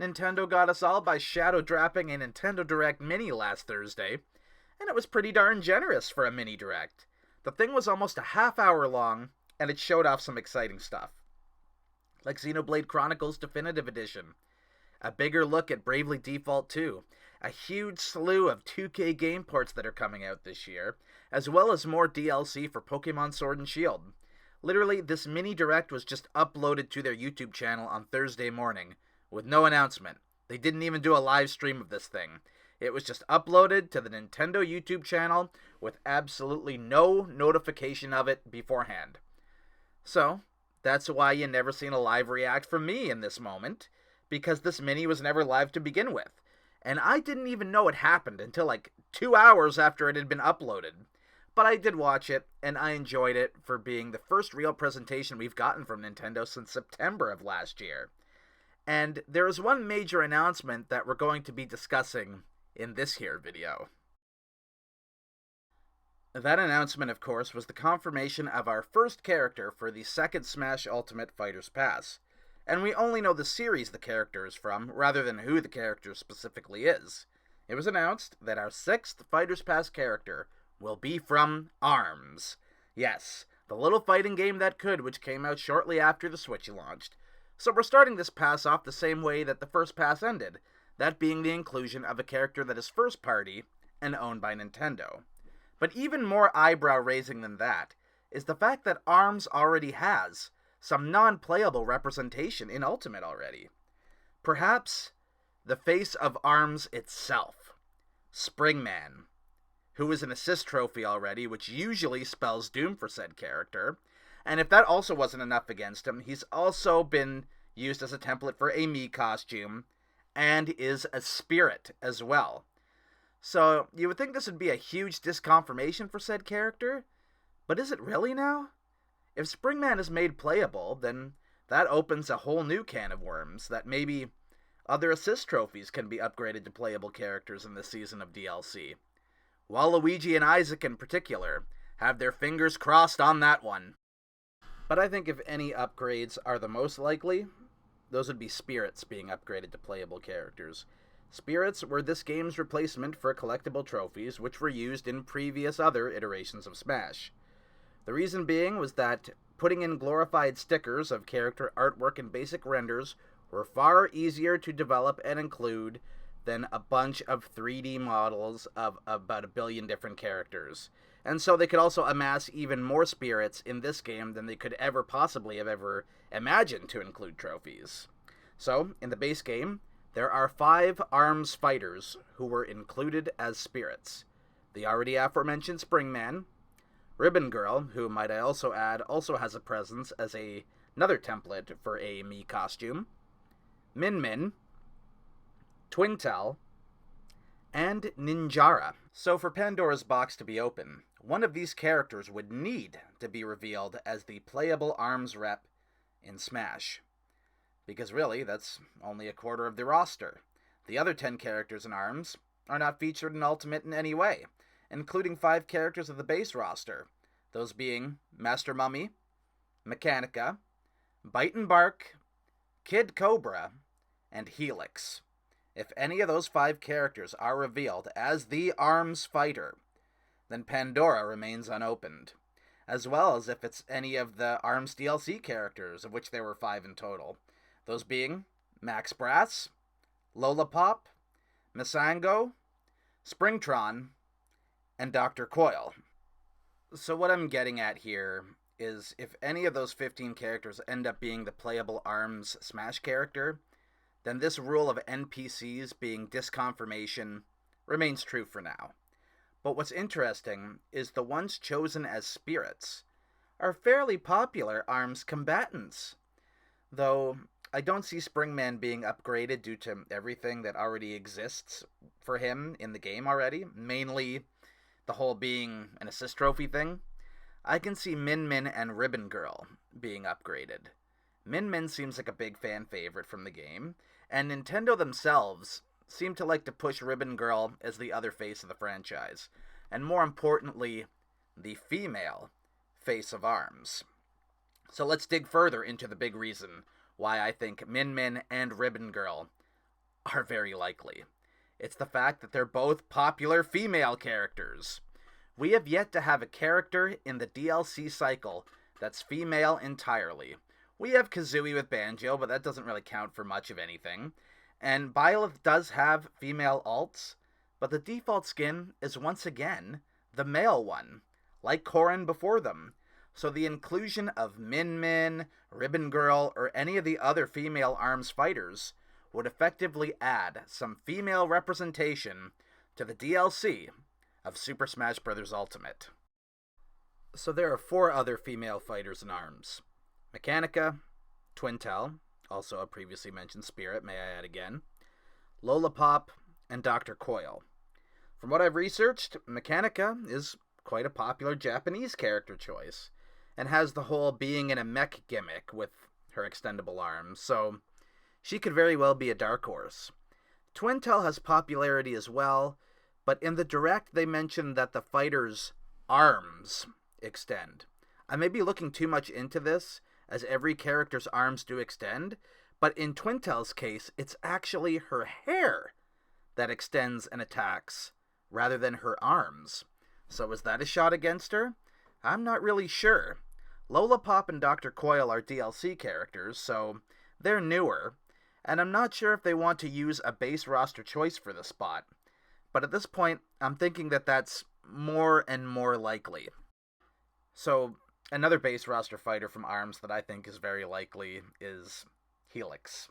Nintendo got us all by shadow dropping a Nintendo Direct Mini last Thursday, and it was pretty darn generous for a mini direct. The thing was almost a half hour long, and it showed off some exciting stuff. Like Xenoblade Chronicles Definitive Edition, a bigger look at Bravely Default 2, a huge slew of 2K game ports that are coming out this year, as well as more DLC for Pokemon Sword and Shield. Literally, this mini direct was just uploaded to their YouTube channel on Thursday morning, with no announcement. They didn't even do a live stream of this thing. It was just uploaded to the Nintendo YouTube channel with absolutely no notification of it beforehand. So, that's why you never seen a live react from me in this moment, because this mini was never live to begin with. And I didn't even know it happened until like 2 hours after it had been uploaded. But I did watch it, and I enjoyed it for being the first real presentation we've gotten from Nintendo since September of last year. And there is one major announcement that we're going to be discussing in this here video. That announcement, of course, was the confirmation of our first character for the second Smash Ultimate Fighters Pass. And we only know the series the character is from, rather than who the character specifically is. It was announced that our sixth Fighters Pass character will be from ARMS. Yes, the little fighting game that could, which came out shortly after the Switch launched. So we're starting this pass off the same way that the first pass ended, that being the inclusion of a character that is first party and owned by Nintendo. But even more eyebrow-raising than that is the fact that ARMS already has some non-playable representation in Ultimate already. Perhaps the face of ARMS itself, Springman, who is an assist trophy already, which usually spells doom for said character. And if that also wasn't enough against him, he's also been used as a template for a Mii costume, and is a spirit as well. So you would think this would be a huge disconfirmation for said character, but is it really now? If Springman is made playable, then that opens a whole new can of worms, that maybe other assist trophies can be upgraded to playable characters in this season of DLC. Waluigi and Isaac in particular have their fingers crossed on that one. But I think if any upgrades are the most likely, those would be spirits being upgraded to playable characters. Spirits were this game's replacement for collectible trophies, which were used in previous other iterations of Smash. The reason being was that putting in glorified stickers of character artwork and basic renders were far easier to develop and include than a bunch of 3D models of about 1 billion different characters. And so they could also amass even more spirits in this game than they could ever possibly have ever imagined to include trophies. So, in the base game, there are 5 ARMS fighters who were included as spirits. The already aforementioned Springman, Ribbon Girl, who, might I also add, also has a presence as another template for a Mii costume, Min Min, Twintel, and Ninjara. So for Pandora's box to be open, one of these characters would need to be revealed as the playable ARMS rep in Smash. Because really, that's only a quarter of the roster. The other 10 characters in ARMS are not featured in Ultimate in any way, including 5 characters of the base roster, those being Master Mummy, Mechanica, Bite and Bark, Kid Cobra, and Helix. If any of those 5 characters are revealed as the ARMS fighter, then Pandora remains unopened, as well as if it's any of the ARMS DLC characters, of which there were 5 in total, those being Max Brass, Lollipop, Missango, Springtron, and Dr. Coil. So what I'm getting at here is if any of those 15 characters end up being the playable ARMS Smash character, then this rule of NPCs being disconfirmation remains true for now. But what's interesting is the ones chosen as spirits are fairly popular ARMS combatants. Though I don't see Springman being upgraded due to everything that already exists for him in the game already, mainly the whole being an assist trophy thing. I can see Min Min and Ribbon Girl being upgraded. Min Min seems like a big fan favorite from the game, and Nintendo themselves seem to like to push Ribbon Girl as the other face of the franchise, and more importantly, the female face of ARMS. So let's dig further into the big reason why I think Min Min and Ribbon Girl are very likely. It's the fact that they're both popular female characters. We have yet to have a character in the DLC cycle that's female entirely. We have Kazooie with Banjo, but that doesn't really count for much of anything. And Byleth does have female alts, but the default skin is once again the male one, like Corrin before them. So the inclusion of Min Min, Ribbon Girl, or any of the other female ARMS fighters would effectively add some female representation to the DLC of Super Smash Bros. Ultimate. So there are 4 other female fighters in ARMS. Mechanica, Twintel, also a previously mentioned Spirit, may I add again, Lollipop, and Dr. Coil. From what I've researched, Mechanica is quite a popular Japanese character choice, and has the whole being in a mech gimmick with her extendable arms, so she could very well be a dark horse. Twintel has popularity as well, but in the direct they mentioned that the fighter's arms extend. I may be looking too much into this, as every character's arms do extend, but in Twintel's case, it's actually her hair that extends and attacks, rather than her arms. So is that a shot against her? I'm not really sure. Lollipop and Dr. Coil are DLC characters, so they're newer, and I'm not sure if they want to use a base roster choice for the spot. But at this point, I'm thinking that that's more and more likely. So, another base roster fighter from ARMS that I think is very likely is Helix.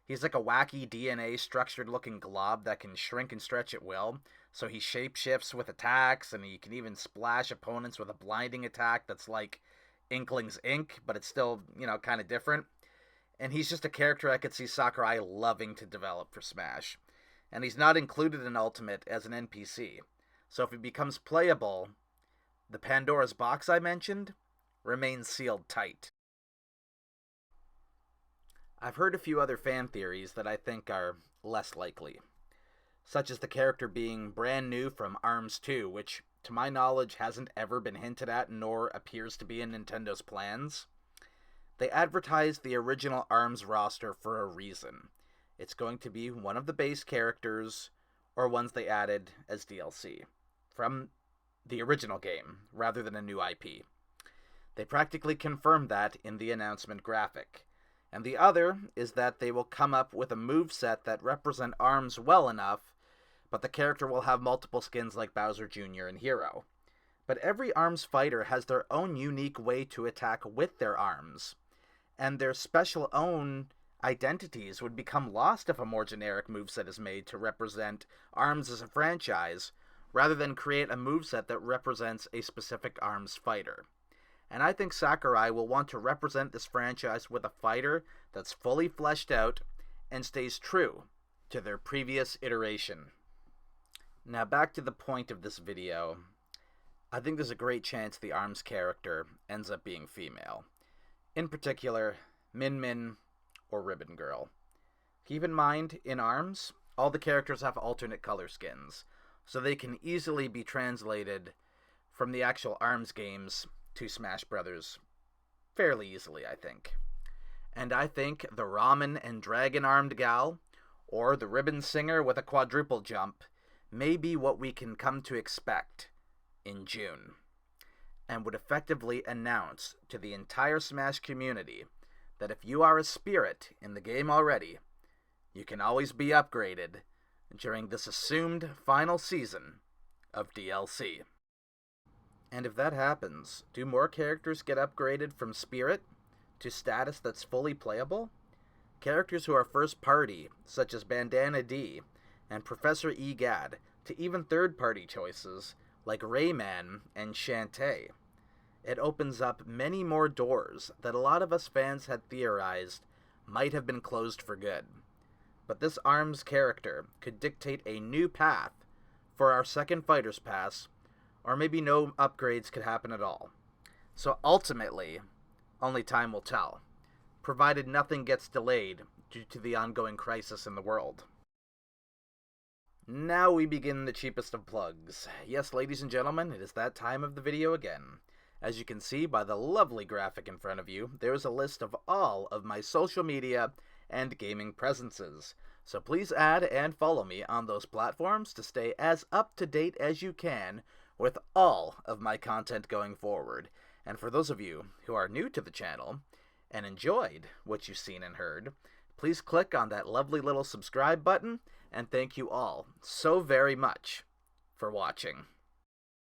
He's like a wacky DNA structured looking glob that can shrink and stretch at will, so he shapeshifts with attacks, and he can even splash opponents with a blinding attack that's like Inkling's Ink, but it's still, kind of different. And he's just a character I could see Sakurai loving to develop for Smash. And he's not included in Ultimate as an NPC, so if he becomes playable, the Pandora's box I mentioned remains sealed tight. I've heard a few other fan theories that I think are less likely, such as the character being brand new from ARMS 2, which, to my knowledge, hasn't ever been hinted at nor appears to be in Nintendo's plans. They advertised the original ARMS roster for a reason. It's going to be one of the base characters, or ones they added as DLC, from the original game, rather than a new IP. They practically confirmed that in the announcement graphic. And the other is that they will come up with a moveset that represent ARMS well enough, but the character will have multiple skins like Bowser Jr. and Hero. But every ARMS fighter has their own unique way to attack with their arms, and their special own identities would become lost if a more generic moveset is made to represent ARMS as a franchise, rather than create a moveset that represents a specific ARMS fighter. And I think Sakurai will want to represent this franchise with a fighter that's fully fleshed out and stays true to their previous iteration. Now back to the point of this video. I think there's a great chance the ARMS character ends up being female. In particular, Min Min or Ribbon Girl. Keep in mind, in ARMS, all the characters have alternate color skins, so they can easily be translated from the actual ARMS games to Smash Brothers fairly easily, I think. And I think the Ramen and Dragon-armed gal, or the Ribbon Singer with a quadruple jump, may be what we can come to expect in June, and would effectively announce to the entire Smash community that if you are a spirit in the game already, you can always be upgraded during this assumed final season of DLC. And if that happens, do more characters get upgraded from Spirit to status that's fully playable? Characters who are first party, such as Bandana D and Professor Egad, to even third party choices like Rayman and Shantae. It opens up many more doors that a lot of us fans had theorized might have been closed for good. But this ARMS character could dictate a new path for our second Fighter's Pass, or maybe no upgrades could happen at all. So ultimately, only time will tell, provided nothing gets delayed due to the ongoing crisis in the world. Now we begin the cheapest of plugs. Yes, ladies and gentlemen, it is that time of the video again. As you can see by the lovely graphic in front of you, there is a list of all of my social media and gaming presences. So please add and follow me on those platforms to stay as up to date as you can with all of my content going forward. And for those of you who are new to the channel and enjoyed what you've seen and heard, please click on that lovely little subscribe button, and thank you all so very much for watching.